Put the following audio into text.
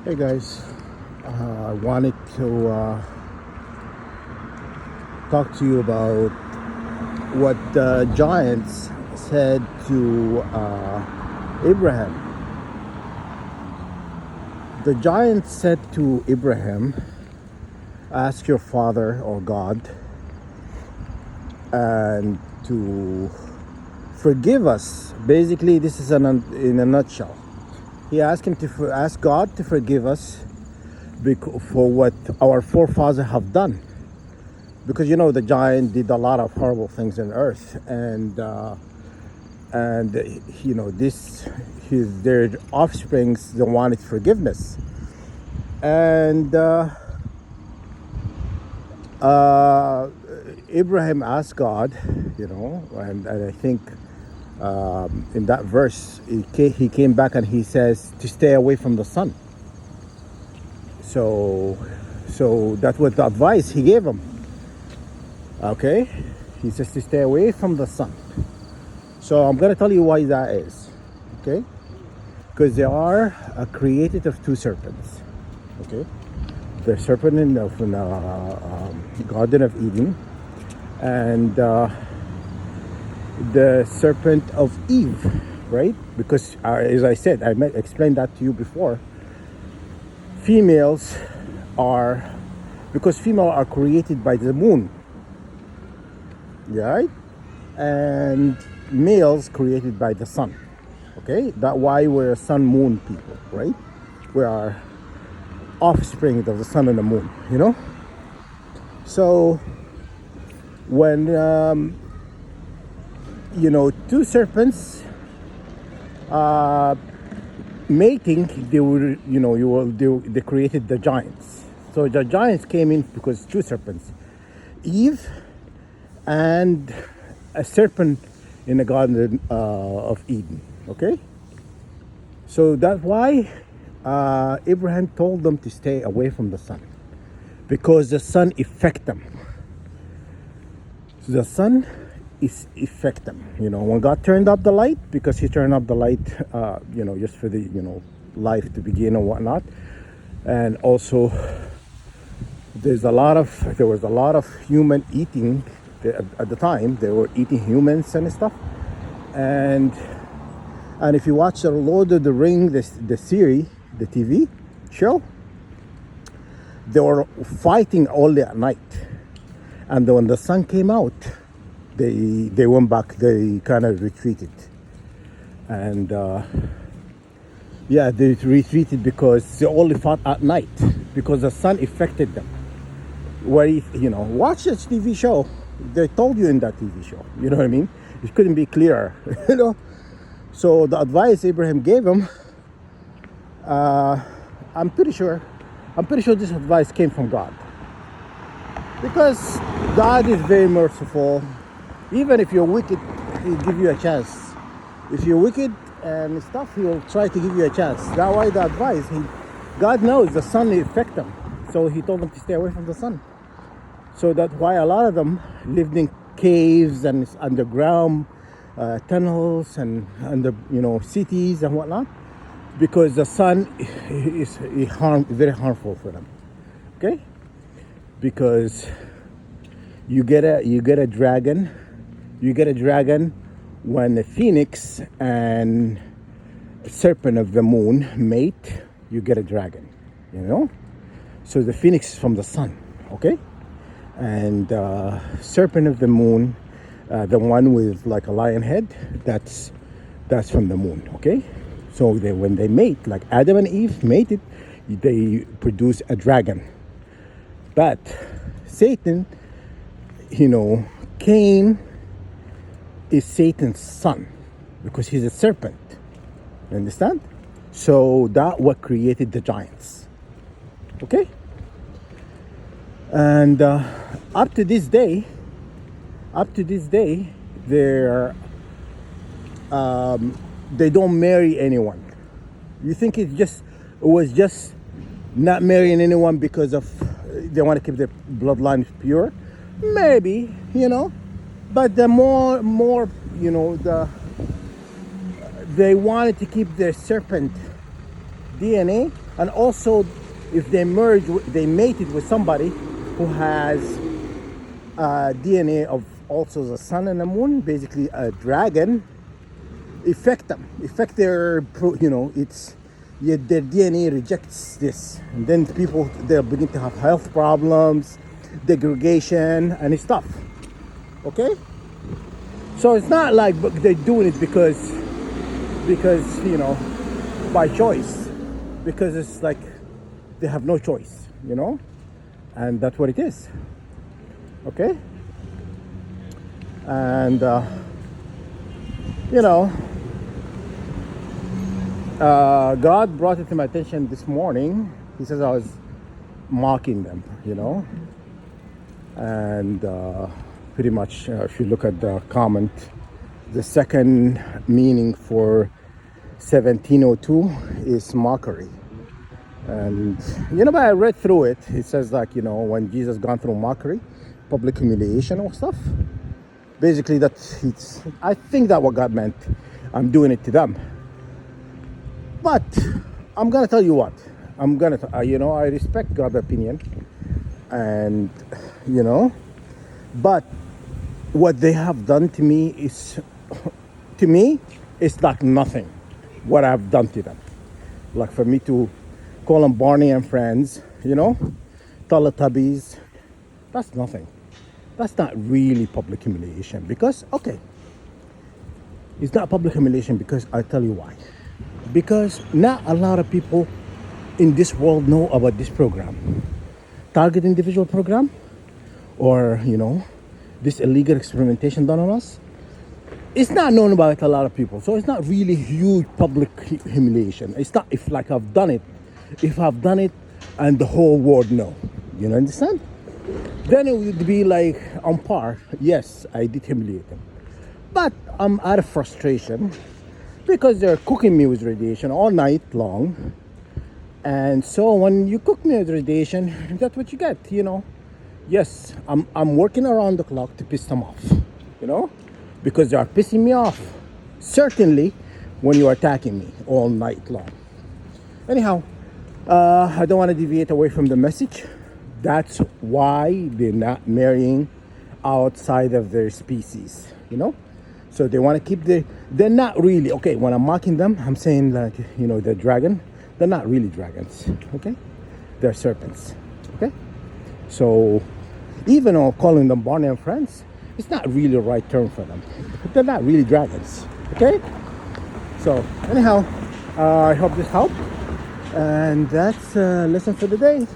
Hey guys, I wanted to talk to you about what the giants said to Abraham. The giants said to Abraham, ask your father or God and to forgive us. Basically, this is in a nutshell. He asked him to ask God to forgive us for what our forefathers have done. Because the giant did a lot of horrible things on earth, and this their offsprings they wanted forgiveness, and Abraham asked God, and I think in that verse he came back and he says to stay away from the sun. So that was the advice he gave him. Okay, he says to stay away from the sun. So I'm gonna tell you why that is. Okay, because they are created of two serpents. Okay, the serpent in the Garden of Eden, and the serpent of Eve, right? Because as I said, explained that to you before. Females are, because females are created by the moon, right? And males created by the sun. Okay, that's why we're sun moon people, right? We are offspring of the sun and the moon, So when two serpents mating, they created the giants. So the giants came in because two serpents, Eve and a serpent in the Garden of Eden. Okay, so that's why Abraham told them to stay away from the sun, because the sun affect them. So the sun is affect them. When God turned up the light, because He turned up the light, just for the life to begin and whatnot, and also there was a lot of human eating at the time. They were eating humans and stuff, and if you watch the Lord of the Ring, the series, the TV show, they were fighting only at night, and when the sun came out, they went back. They kind of retreated, and they retreated because they only fought at night because the sun affected them. Where watch this TV show. They told you in that TV show. You know what I mean? It couldn't be clearer. So the advice Abraham gave him, I'm pretty sure this advice came from God, because God is very merciful. Even if you're wicked, He'll give you a chance. If you're wicked and stuff, He'll try to give you a chance. That's why the advice, God knows the sun will affect them, so He told them to stay away from the sun. So that's why a lot of them lived in caves and underground tunnels and under cities and whatnot, because the sun is very harmful for them. Okay, because you get a dragon when the phoenix and serpent of the moon mate. You get a dragon, so the phoenix is from the sun. Okay, and serpent of the moon, the one with like a lion head, that's from the moon. Okay, so when they mate, like Adam and Eve mated, they produce a dragon. But Satan, Cain is Satan's son, because he's a serpent. You understand? So that what created the giants. Okay, and up to this day, they don't marry anyone. You think it was just not marrying anyone because of they want to keep their bloodline pure? Maybe, but the more they wanted to keep their serpent DNA And also, if they they mated with somebody who has DNA of also the sun and the moon, basically a dragon, affect their, it's, yeah, their DNA rejects this, and then people, they'll begin to have health problems, degradation and stuff. Okay, so it's not like they're doing it because by choice, because it's like they have no choice, and that's what it is. Okay, and God brought it to my attention this morning. He says I was mocking them, and pretty much, if you look at the comment, the second meaning for 1702 is mockery. And but I read through it. It says like, when Jesus gone through mockery, public humiliation or stuff. Basically, I think that what God meant. I'm doing it to them. But I'm gonna tell you what. I respect God's opinion, and but what they have done to me is like nothing. What I've done to them, like for me to call them Barney and Friends, Teletubbies, that's nothing. That's not really public humiliation, because it's not public humiliation, because I tell you why. Because not a lot of people in this world know about this program, target individual program, or this illegal experimentation done on us. It's not known about a lot of people, so it's not really huge public humiliation. It's not if I've done it and the whole world know. You understand? Then it would be like on par. Yes, I did humiliate them, but I'm out of frustration because they're cooking me with radiation all night long. And so when you cook me with radiation, that's what you get. Yes, I'm working around the clock to piss them off. Because they are pissing me off. Certainly, when you are attacking me all night long. Anyhow, I don't want to deviate away from the message. That's why they're not marrying outside of their species, So they want to keep they're not really, okay, when I'm mocking them, I'm saying like, the dragon, they're not really dragons, okay? They're serpents, okay? So even though calling them Barney and Friends, it's not really the right term for them. They're not really dragons, okay? So anyhow, I hope this helped. And that's a lesson for the day.